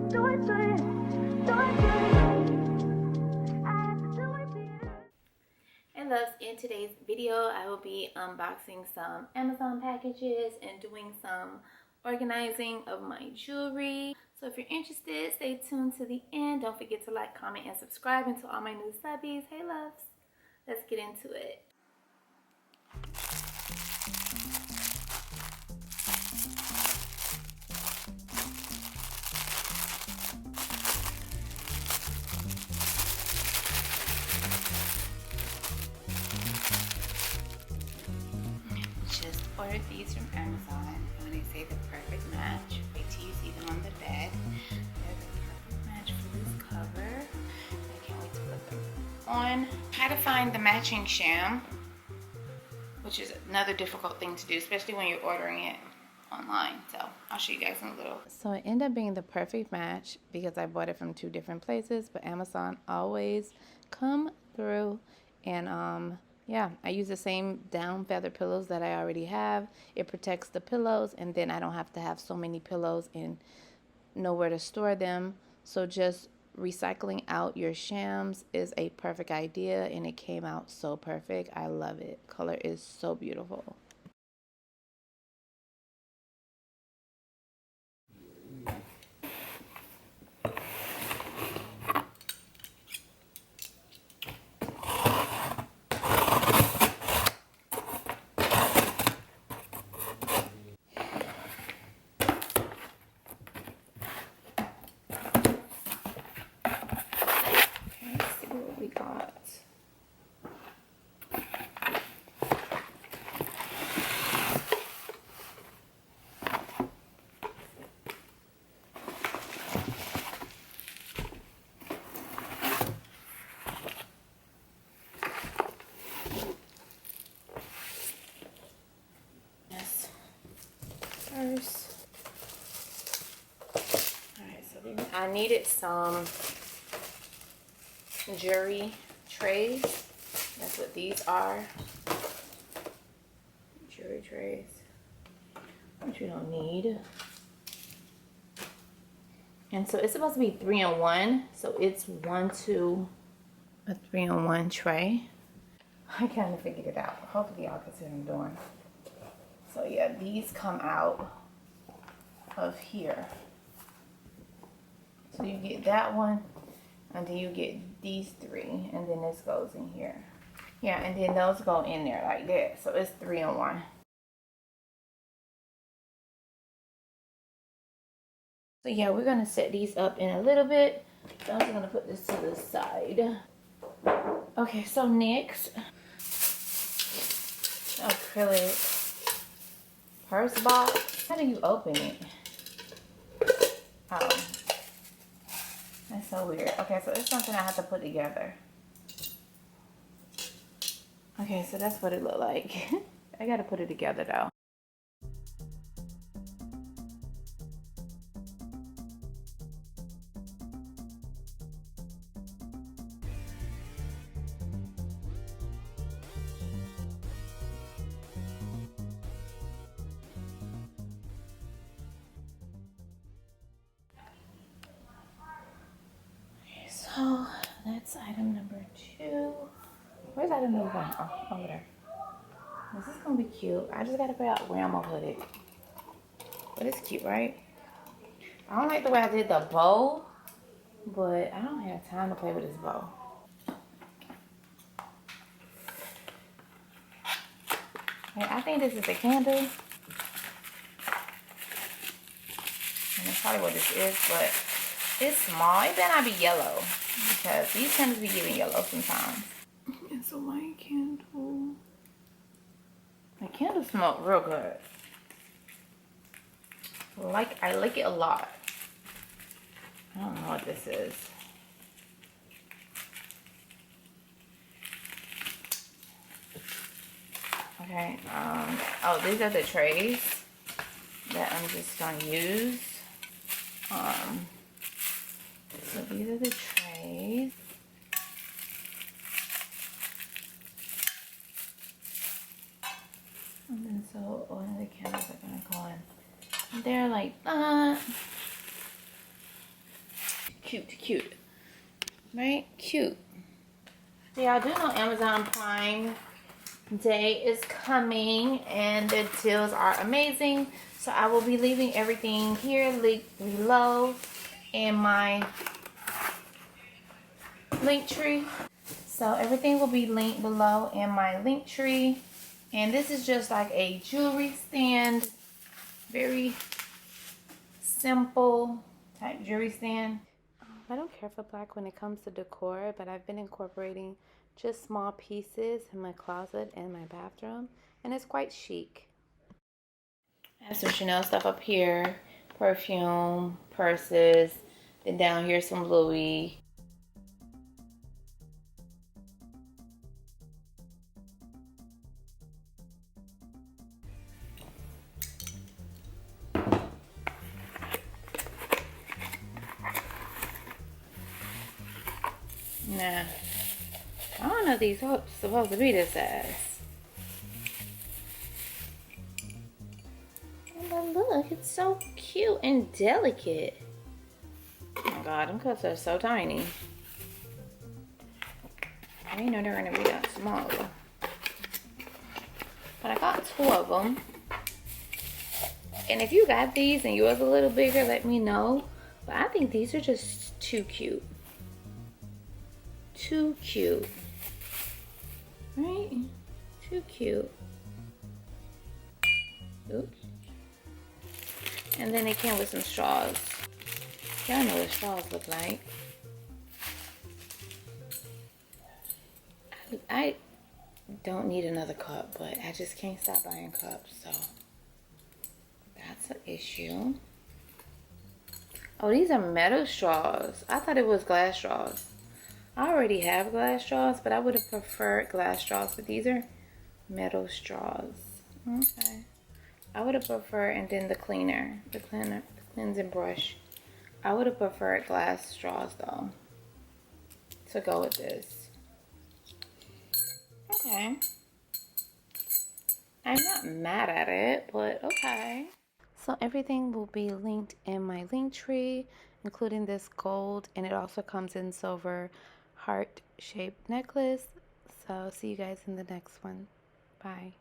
Hey loves, in today's video I will be unboxing some Amazon packages and doing some organizing of my jewelry. So if you're interested, stay tuned to the end. Don't forget to like, comment, and subscribe. And to all my new subbies, hey loves, let's get into it. Just ordered these from Amazon, and when they say the perfect match, wait till you see them on the bed. They're the perfect match for this cover. I can't wait to put them on. Try to find the matching sham, which is another difficult thing to do, especially when you're ordering it online. So I'll show you guys in a little. So it ended up being the perfect match because I bought it from 2 different places, but Amazon always come through. And yeah, I use the same down feather pillows that I already have. It protects the pillows, and then I don't have to have so many pillows and nowhere to store them. So just recycling out your shams is a perfect idea, and it came out so perfect. I love it. Color is so beautiful. We got this first. Alright, so then I needed some jewelry trays. That's what these are. Jewelry trays, which you don't need. And so it's supposed to be 3-in-1. So it's 1, 2, a 3-in-1 tray. I kind of figured it out. Hopefully y'all can see what I'm doing. So yeah, these come out of here. So you get that one, and then you get these 3, and then this goes in here. Yeah, and then those go in there like that. So it's 3-in-1. So yeah, we're gonna set these up in a little bit. So I'm just gonna put this to the side. Okay, so next, acrylic purse box. How do you open it? Oh. That's so weird. Okay, so it's something I have to put together. Okay, so that's what it looked like. I gotta put it together though. So that's item number 2. Where's item number 1? Oh, over there. This is gonna be cute. I just gotta figure out where I'm gonna put it. But it's cute, right? I don't like the way I did the bow, but I don't have time to play with this bow. Okay, I think this is a candle. And that's probably what this is, but it's small. It better not be yellow, because these candles be giving yellow sometimes. It's a white candle. The candle smells real good. I like it a lot. I don't know what this is. Okay, oh, these are the trays that I'm just gonna use. So these are the trays. And then so one of the candles are gonna go in. They're like that. cute. Right? Cute. Y'all do know Amazon Prime Day is coming and the deals are amazing. So I will be leaving everything here linked below in my link tree. So everything will be linked below in my link tree. And this is just like a jewelry stand. Very simple type jewelry stand. I don't care for black when it comes to decor, but I've been incorporating just small pieces in my closet and my bathroom, and it's quite chic. I have some Chanel stuff up here, perfume, purses, then down here some Louis. Nah, I don't know if these are supposed to be this size. But look, it's so cute and delicate. Oh my god, them cups are so tiny. I didn't know they were gonna be that small. But I got 2 of them. And if you got these and yours a little bigger, let me know. But I think these are just too cute. Too cute. Right? Too cute. Oops. And then they came with some straws. Y'all know what straws look like. I don't need another cup, but I just can't stop buying cups, so that's an issue. Oh, these are metal straws. I thought it was glass straws. I already have glass straws, but I would have preferred glass straws, but these are metal straws. Okay. I would have preferred, and then the cleansing brush. I would have preferred glass straws though, to go with this. Okay. I'm not mad at it, but okay. So everything will be linked in my link tree, including this gold, and it also comes in silver heart-shaped necklace. So see you guys in the next one. Bye.